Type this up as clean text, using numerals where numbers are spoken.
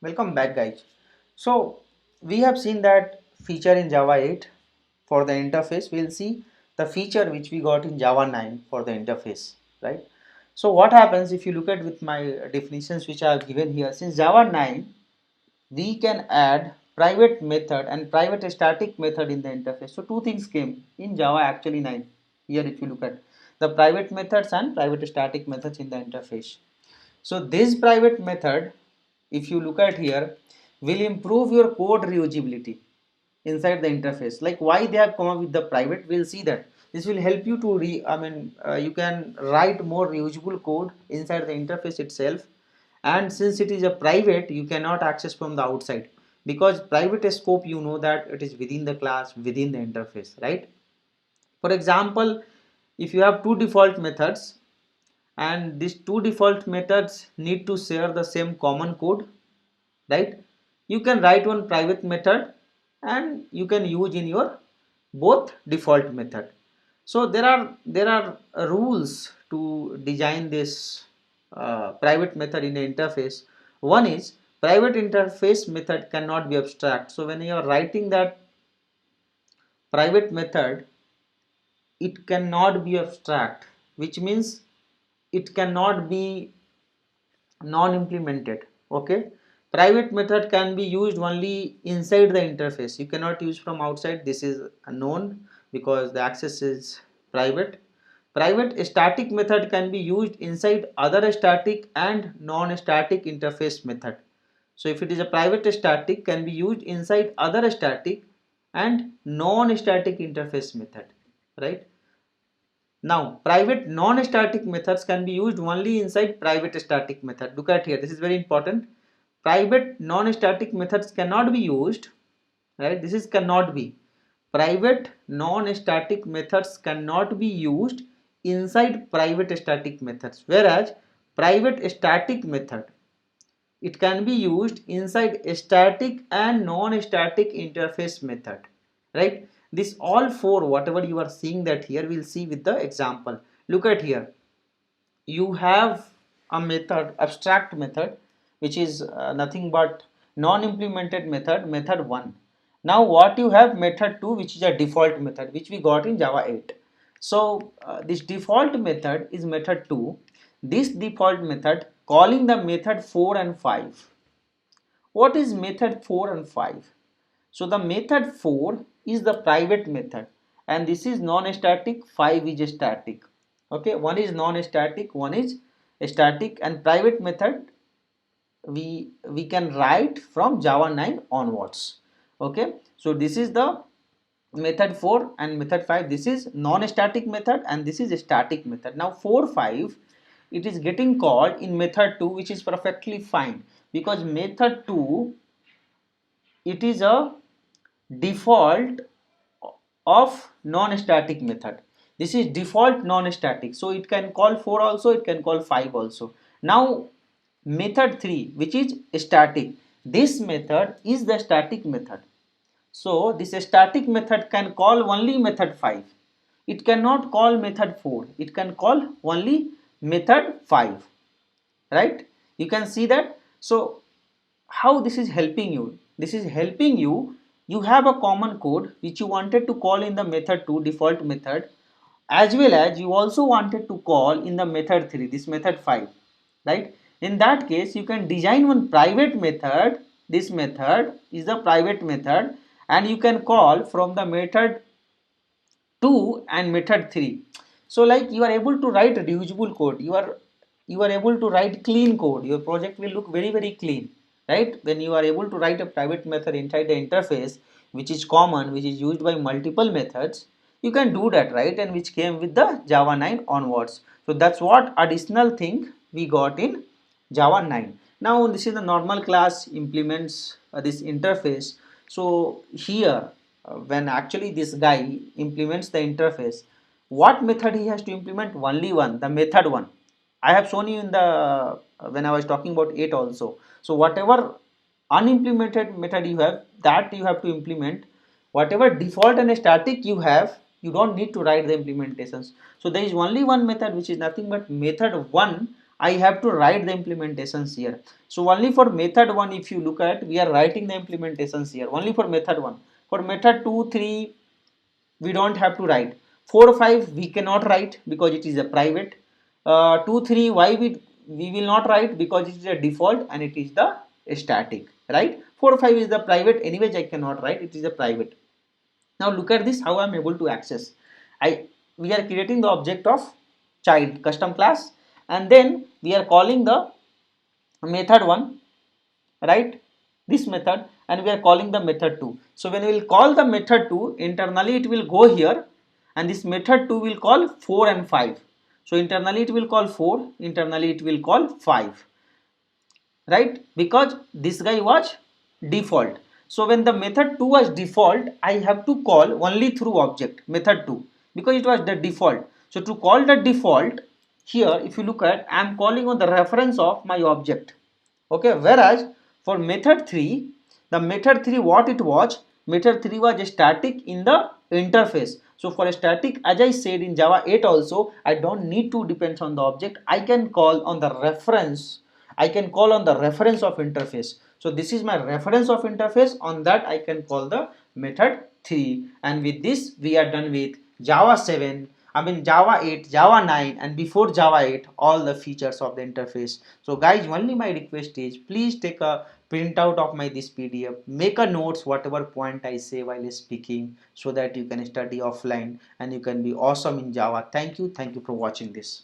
Welcome back, guys. So we have seen that feature in Java 8 for the interface. We'll see the feature which we got in Java 9 for the interface, right? So what happens if you look at with my definitions which I have given here? Since Java 9, we can add private method and private static method in the interface. So two things came in Java actually 9. Here if you look at the private methods and private static methods in the interface. So this private method, if you look at here, will improve your code reusability inside the interface. Like why they have come up with the private, we'll see that. This will help you to you can write more reusable code inside the interface itself. And since it is a private, you cannot access from the outside, because private scope, you know that it is within the class, within the interface, right? For example, if you have two default methods and these two default methods need to share the same common code, right? You can write one private method and you can use in your both default method. So there are rules to design this private method in the interface. One is private interface method cannot be abstract. So when you are writing that private method, it cannot be abstract, which means it cannot be non-implemented. Okay, private method can be used only inside the interface. You cannot use from outside. This is known because the access is private. Private static method can be used inside other static and non-static interface method. So if it is a private static, can be used inside other static and non-static interface method, right? Now, private non-static methods can be used only inside private static method. Look at here, this is very important. Private non-static methods cannot be used, right? This is cannot be. Private non-static methods cannot be used inside private static methods, whereas private static method, it can be used inside static and non-static interface method, right? This all four, whatever you are seeing that here, we'll see with the example. Look at here, you have a method, abstract method, which is nothing but non-implemented method, method 1. Now what you have, method 2, which is a default method which we got in Java 8. So this default method is method 2. This default method calling the method 4 and 5. What is method 4 and 5? So the method 4 is the private method and this is non-static, 5 is static. Okay, one is non-static, one is static, and private method we can write from Java 9 onwards. Okay, so this is the method 4 and method 5. This is non-static method and this is a static method. Now 4 5, it is getting called in method 2, which is perfectly fine, because method 2, it is a default of non-static method. This is default non-static, so it can call 4 also, it can call 5 also. Now method 3, which is static, this method is the static method. So this static method can call only method 5. It cannot call method 4. It can call only method 5. Right? You can see that. So how this is helping you? This is helping you. You have a common code which you wanted to call in the method 2 default method, as well as you also wanted to call in the method 3, this method 5, right? In that case, you can design one private method. This method is the private method and you can call from the method 2 and method 3. So like you are able to write reusable code, you are able to write clean code. Your project will look very clean, right? When you are able to write a private method inside the interface, which is common, which is used by multiple methods, you can do that, right? And which came with the Java 9 onwards. So that's what additional thing we got in Java 9. Now this is the normal class implements this interface. So here when actually this guy implements the interface, what method he has to implement? Only one, the method 1. I have shown you in the when I was talking about 8 also. So whatever unimplemented method you have, that you have to implement. Whatever default and static you have, you don't need to write the implementations. So there is only one method, which is nothing but method 1, I have to write the implementations here. So only for method 1, if you look at, we are writing the implementations here only for method 1. For method 2, 3, we don't have to write. 4, 5 we cannot write because it is a private. 2, 3, why we will not write, because it is a default and it is the static, right? 4, 5 is the private, anyways I cannot write, it is a private. Now look at this, how I am able to access. We are creating the object of child custom class, and then we are calling the method 1, right, this method, and we are calling the method 2. So when we will call the method 2, internally it will go here, and this method 2 will call 4 and 5. So internally it will call 4, internally it will call 5, right, because this guy was default. So when the method 2 was default, I have to call only through object method 2 because it was the default. So to call the default, here if you look at, I am calling on the reference of my object, okay, whereas for method 3, the method 3 what it was, method 3 was static in the interface. So for a static, as I said in Java 8 also, I don't need to depend on the object, I can call on the reference, I can call on the reference of interface. So this is my reference of interface, on that I can call the method 3. And with this we are done with Java 7, Java 8, Java 9, and before Java 8 all the features of the interface. So guys, only my request is, please take a printout of my this PDF, make a notes whatever point I say while speaking, so that you can study offline and you can be awesome in Java. Thank you for watching this.